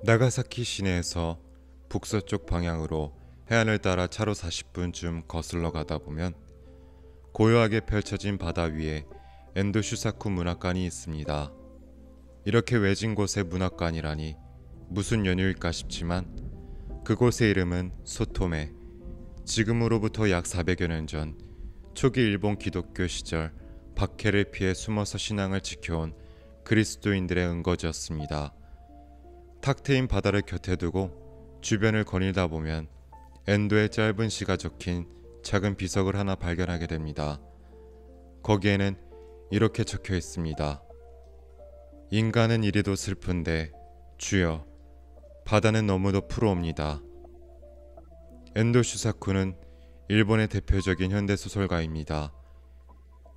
나가사키 시내에서 북서쪽 방향으로 해안을 따라 차로 40분쯤 거슬러 가다 보면 고요하게 펼쳐진 바다 위에 엔도 슈사쿠 문학관이 있습니다. 이렇게 외진 곳의 문학관이라니 무슨 연유일까 싶지만 그곳의 이름은 소토메, 지금으로부터 약 400여 년 전 초기 일본 기독교 시절 박해를 피해 숨어서 신앙을 지켜온 그리스도인들의 은거지였습니다. 탁 트인 바다를 곁에 두고 주변을 거닐다 보면 엔도의 짧은 시가 적힌 작은 비석을 하나 발견하게 됩니다. 거기에는 이렇게 적혀 있습니다. 인간은 이리도 슬픈데 주여, 바다는 너무도 푸르옵니다. 엔도 슈사쿠는 일본의 대표적인 현대소설가입니다.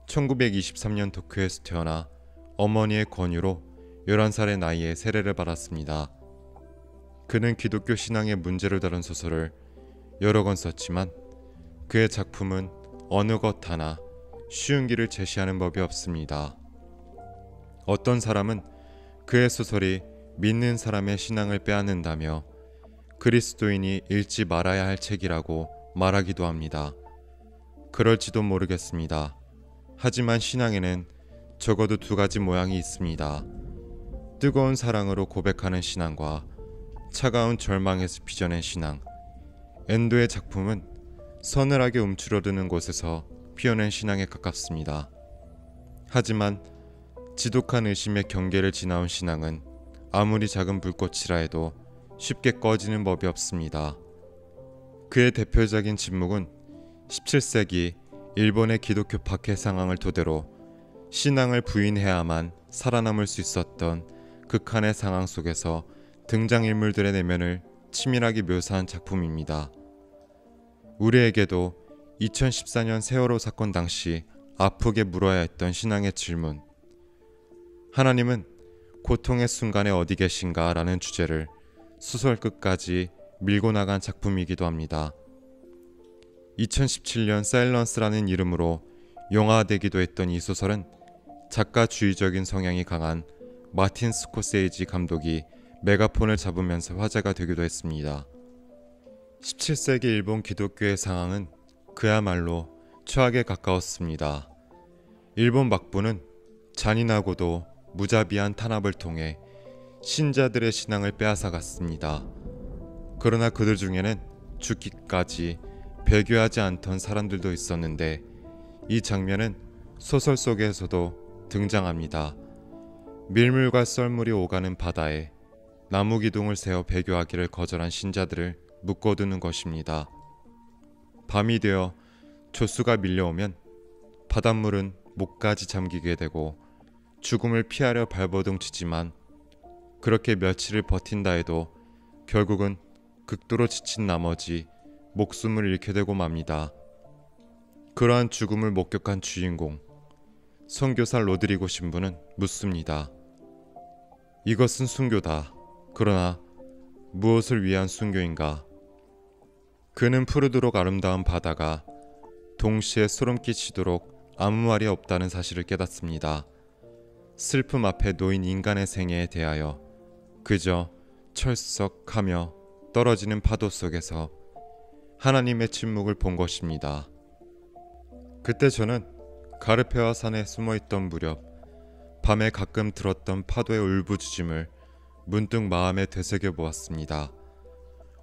1923년 도쿄에서 태어나 어머니의 권유로 11살의 나이에 세례를 받았습니다. 그는 기독교 신앙의 문제를 다룬 소설을 여러 권 썼지만 그의 작품은 어느 것 하나 쉬운 길을 제시하는 법이 없습니다. 어떤 사람은 그의 소설이 믿는 사람의 신앙을 빼앗는다며 그리스도인이 읽지 말아야 할 책이라고 말하기도 합니다. 그럴지도 모르겠습니다. 하지만 신앙에는 적어도 두 가지 모양이 있습니다. 뜨거운 사랑으로 고백하는 신앙과 차가운 절망에서 빚어낸 신앙. 엔도의 작품은 서늘하게 움츠러드는 곳에서 피어낸 신앙에 가깝습니다. 하지만 지독한 의심의 경계를 지나온 신앙은 아무리 작은 불꽃이라 해도 쉽게 꺼지는 법이 없습니다. 그의 대표적인 침묵은 17세기 일본의 기독교 박해 상황을 토대로 신앙을 부인해야만 살아남을 수 있었던 극한의 상황 속에서 등장인물들의 내면을 치밀하게 묘사한 작품입니다. 우리에게도 2014년 세월호 사건 당시 아프게 물어야 했던 신앙의 질문, 하나님은 고통의 순간에 어디 계신가? 라는 주제를 소설 끝까지 밀고 나간 작품이기도 합니다. 2017년 사일런스라는 이름으로 영화되기도 했던 이 소설은 작가주의적인 성향이 강한 마틴 스코세이지 감독이 메가폰을 잡으면서 화제가 되기도 했습니다. 17세기 일본 기독교의 상황은 그야말로 최악에 가까웠습니다. 일본 막부는 잔인하고도 무자비한 탄압을 통해 신자들의 신앙을 빼앗아갔습니다. 그러나 그들 중에는 죽기까지 배교하지 않던 사람들도 있었는데 이 장면은 소설 속에서도 등장합니다. 밀물과 썰물이 오가는 바다에 나무 기둥을 세워 배교하기를 거절한 신자들을 묶어두는 것입니다. 밤이 되어 조수가 밀려오면 바닷물은 목까지 잠기게 되고 죽음을 피하려 발버둥치지만 그렇게 며칠을 버틴다 해도 결국은 극도로 지친 나머지 목숨을 잃게 되고 맙니다. 그러한 죽음을 목격한 주인공 선교사 로드리고 신부는 묻습니다. 이것은 순교다. 그러나 무엇을 위한 순교인가? 그는 푸르도록 아름다운 바다가 동시에 소름 끼치도록 아무 말이 없다는 사실을 깨닫습니다. 슬픔 앞에 놓인 인간의 생애에 대하여 그저 철썩하며 떨어지는 파도 속에서 하나님의 침묵을 본 것입니다. 그때 저는 가르페와 산에 숨어있던 무렵 밤에 가끔 들었던 파도의 울부짖음을 문득 마음에 되새겨 보았습니다.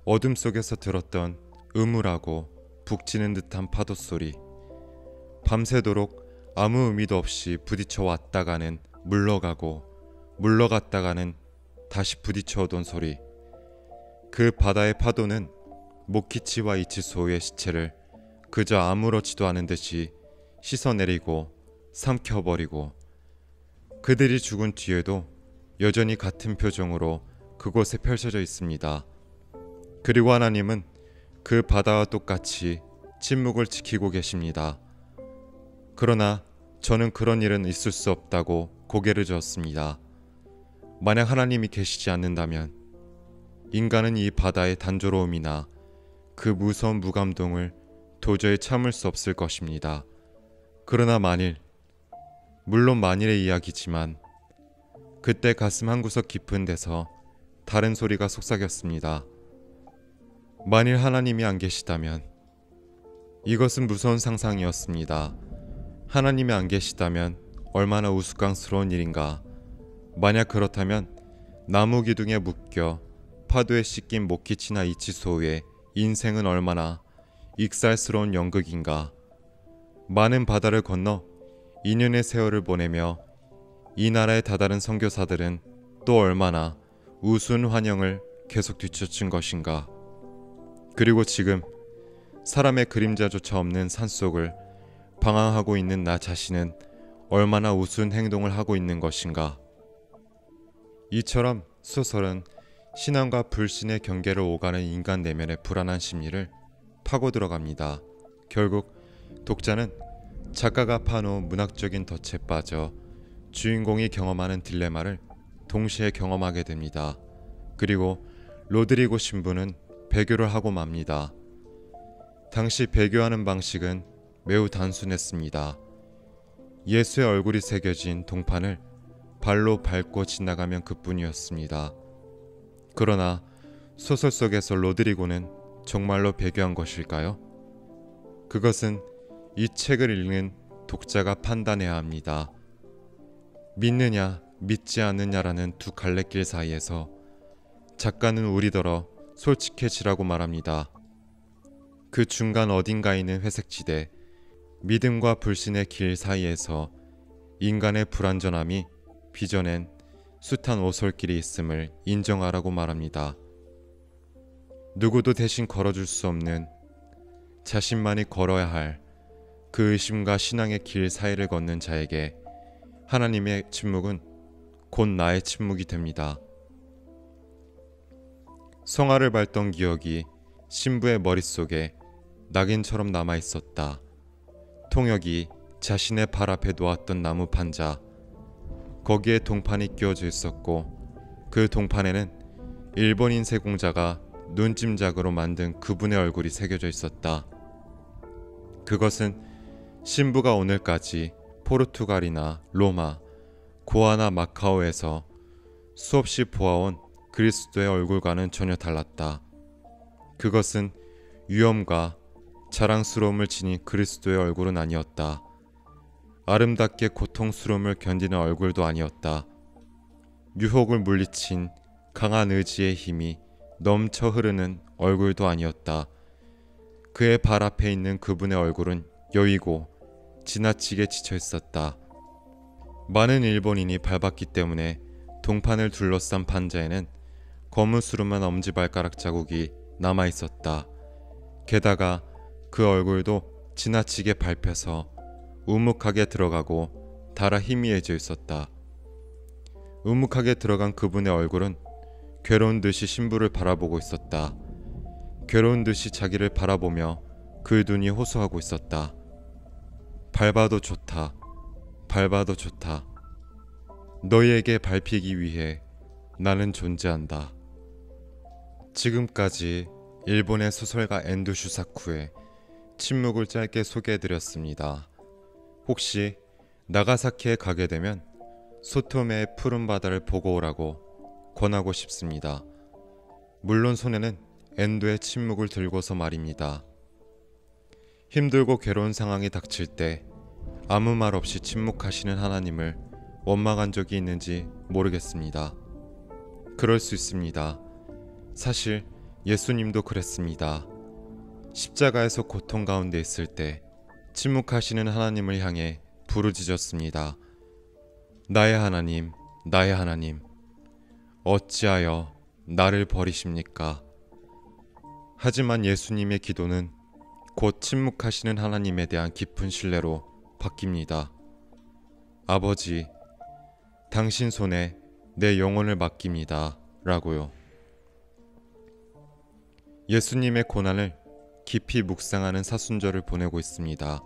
어둠 속에서 들었던 음울하고 북치는 듯한 파도 소리, 밤새도록 아무 의미도 없이 부딪혀 왔다가는 물러가고 물러갔다가는 다시 부딪혀 오던 소리. 그 바다의 파도는 모키치와 이치소우의 시체를 그저 아무렇지도 않은 듯이 씻어내리고 삼켜버리고 그들이 죽은 뒤에도 여전히 같은 표정으로 그곳에 펼쳐져 있습니다. 그리고 하나님은 그 바다와 똑같이 침묵을 지키고 계십니다. 그러나 저는 그런 일은 있을 수 없다고 고개를 저었습니다. 만약 하나님이 계시지 않는다면 인간은 이 바다의 단조로움이나 그 무서운 무감동을 도저히 참을 수 없을 것입니다. 그러나 물론 만일의 이야기지만 그때 가슴 한구석 깊은 데서 다른 소리가 속삭였습니다. 만일 하나님이 안 계시다면. 이것은 무서운 상상이었습니다. 하나님이 안 계시다면 얼마나 우스꽝스러운 일인가. 만약 그렇다면 나무 기둥에 묶여 파도에 씻긴 모키치나 이치소의 인생은 얼마나 익살스러운 연극인가. 많은 바다를 건너 2년의 세월을 보내며 이 나라의 다다른 선교사들은 또 얼마나 우스운 환영을 계속 뒤쫓은 것인가. 그리고 지금 사람의 그림자조차 없는 산속을 방황하고 있는 나 자신은 얼마나 우스운 행동을 하고 있는 것인가. 이처럼 소설은 신앙과 불신의 경계를 오가는 인간 내면의 불안한 심리를 파고 들어갑니다. 결국 독자는 작가가 파놓은 문학적인 덫에 빠져 주인공이 경험하는 딜레마를 동시에 경험하게 됩니다. 그리고 로드리고 신부는 배교를 하고 맙니다. 당시 배교하는 방식은 매우 단순했습니다. 예수의 얼굴이 새겨진 동판을 발로 밟고 지나가면 그뿐이었습니다. 그러나 소설 속에서 로드리고는 정말로 배교한 것일까요? 그것은 이 책을 읽는 독자가 판단해야 합니다. 믿느냐 믿지 않느냐라는 두 갈래길 사이에서 작가는 우리더러 솔직해지라고 말합니다. 그 중간 어딘가에 있는 회색지대, 믿음과 불신의 길 사이에서 인간의 불완전함이 빚어낸 숱한 오솔길이 있음을 인정하라고 말합니다. 누구도 대신 걸어줄 수 없는 자신만이 걸어야 할 그 의심과 신앙의 길 사이를 걷는 자에게 하나님의 침묵은 곧 나의 침묵이 됩니다. 성화를 밟던 기억이 신부의 머릿속에 낙인처럼 남아 있었다. 통역이 자신의 발 앞에 놓았던 나무 판자, 거기에 동판이 끼워져 있었고 그 동판에는 일본인 세공자가 눈짐작으로 만든 그분의 얼굴이 새겨져 있었다. 그것은 신부가 오늘까지 포르투갈이나 로마, 고아나 마카오에서 수없이 보아온 그리스도의 얼굴과는 전혀 달랐다. 그것은 위엄과 자랑스러움을 지닌 그리스도의 얼굴은 아니었다. 아름답게 고통스러움을 견디는 얼굴도 아니었다. 유혹을 물리친 강한 의지의 힘이 넘쳐 흐르는 얼굴도 아니었다. 그의 발 앞에 있는 그분의 얼굴은 여위고 지나치게 지쳐 있었다. 많은 일본인이 밟았기 때문에 동판을 둘러싼 판자에는 거무스름한 엄지발가락 자국이 남아 있었다. 게다가 그 얼굴도 지나치게 밟혀서 우묵하게 들어가고 달아 희미해져 있었다. 우묵하게 들어간 그분의 얼굴은 괴로운 듯이 신부를 바라보고 있었다. 괴로운 듯이 자기를 바라보며 그 눈이 호소하고 있었다. 밟아도 좋다. 밟아도 좋다. 너희에게 밟히기 위해 나는 존재한다. 지금까지 일본의 소설가 엔도 슈사쿠의 침묵을 짧게 소개해드렸습니다. 혹시 나가사키에 가게 되면 소토메의 푸른 바다를 보고 오라고 권하고 싶습니다. 물론 손에는 엔도의 침묵을 들고서 말입니다. 힘들고 괴로운 상황이 닥칠 때 아무 말 없이 침묵하시는 하나님을 원망한 적이 있는지 모르겠습니다. 그럴 수 있습니다. 사실 예수님도 그랬습니다. 십자가에서 고통 가운데 있을 때 침묵하시는 하나님을 향해 부르짖었습니다. 나의 하나님, 나의 하나님, 어찌하여 나를 버리십니까? 하지만 예수님의 기도는 곧 침묵하시는 하나님에 대한 깊은 신뢰로 바뀝니다. 아버지, 당신 손에 내 영혼을 맡깁니다. 라고요. 예수님의 고난을 깊이 묵상하는 사순절을 보내고 있습니다.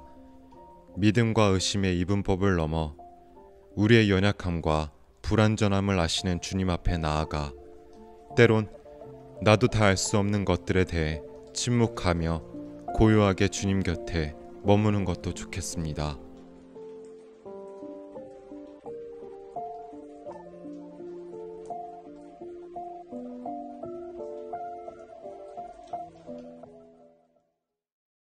믿음과 의심의 이분법을 넘어 우리의 연약함과 불완전함을 아시는 주님 앞에 나아가 때론 나도 다 알 수 없는 것들에 대해 침묵하며 고요하게 주님 곁에 머무는 것도 좋겠습니다.